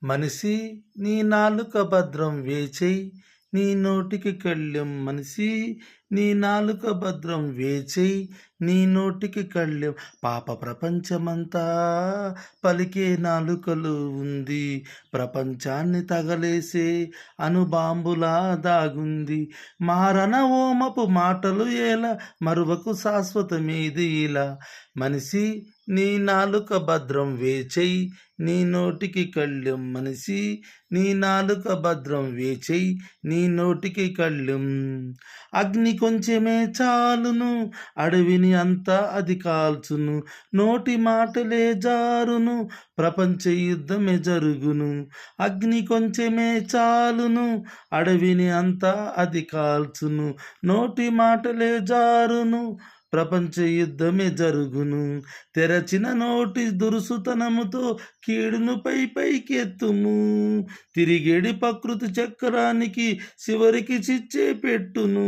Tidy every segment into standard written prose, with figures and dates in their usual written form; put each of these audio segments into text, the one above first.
మనిషి నీ నాలుక భద్రం వేచెయ్ నీ నోటికి కళ్ళెం మనిషి నీ నాలుక భద్రం వేచెయ్ నీ నోటికి కళ్ళెం పాప ప్రపంచమంతా పలికే నాలుకలు ఉంది ప్రపంచాన్ని తగలేసే అణుబాంబులా దాగుంది మారణ ఓమపు మాటలు ఎలా మరువకు శాశ్వతమేది ఇలా మనిషి నీ నాలుక భద్రం వేచెయ్ నీ నోటికి కళ్ళెం మనిషి నీ నాలుక భద్రం వేచెయ్ నీ నోటికి కళ్ళెం అగ్ని కొంచెమే చాలును అడవిని అంతా అది కాల్చును నోటి మాటలే జారును ప్రపంచ యుద్ధమే జరుగును అగ్ని కొంచెమే చాలును అడవిని అంతా అది కాల్చును నోటి మాటలే జారును ప్రపంచ యుద్ధమే జరుగును తెరచిన నోటి దురుసుతనముతో కీడును పైకెత్తుము తిరిగేడి ప్రకృతి చక్రానికి చివరికి చిచ్చే పెట్టును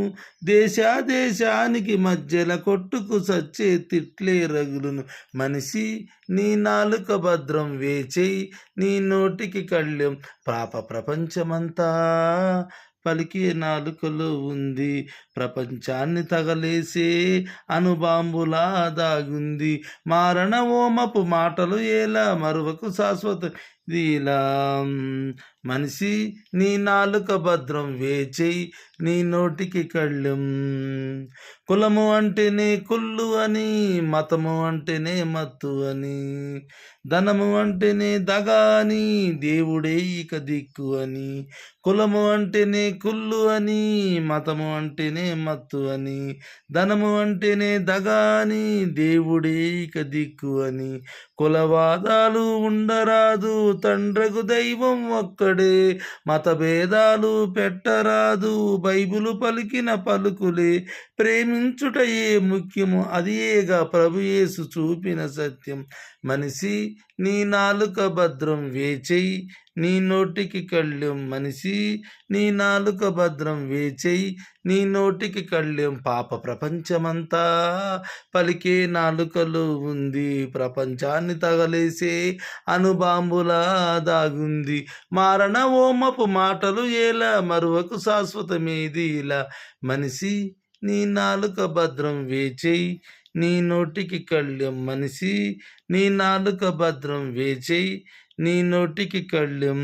దేశానికి మధ్యల కొట్టుకు సచ్చే తిట్లే రగులును మనిషి నీ నాలుక భద్రం వేచెయ్ నీ నోటికి కళ్ళెం పాప ప్రపంచమంతా పలికే నాలుకలో ఉంది ప్రపంచాన్ని తగలేసే అణుబాంబులా దాగుంది మారణ ఓమపు మాటలు ఎలా మరువకు శాశ్వత ఇలా మనిషి నీ నాలుక భద్రం వేచెయ్ నీ నోటికి కళ్ళెం కులము అంటేనే కుళ్ళు అని మతము అంటేనే మత్తు అని ధనము అంటేనే దగ అని దేవుడే ఇక దిక్కు అని కులము అంటేనే కుళ్ళు అని మతము అంటేనే మత్తు అని ధనము అంటేనే దగ అని దేవుడే ఇక దిక్కు అని కులవాదాలు ఉండరాదు తండ్రకు దైవం ఒక్కడే మతభేదాలు పెట్టరాదు బైబిలు పలికిన పలుకులే ప్రేమించుటయే ముఖ్యము అదియేగా ప్రభుయేసు చూపిన సత్యం మనిషి నీ నాలుక భద్రం వేచెయ్ నీ నోటికి కళ్ళెం మనిషి నీ నాలుక భద్రం వేచెయ్ నీ నోటికి కళ్ళెం పాప ప్రపంచమంతా పలికే నాలుకలో ఉంది ప్రపంచాన్ని తగలేసే అణుబాంబులా దాగుంది మారణ ఓమపు మాటలు ఎలా మరువకు శాశ్వతమేది ఇలా మనిషి నీ నాలుక భద్రం వేచెయ్ నీ నోటికి కళ్ళెం మనిషి నీ నాలుక భద్రం వేచెయ్ నీ నోటికి కళ్ళెం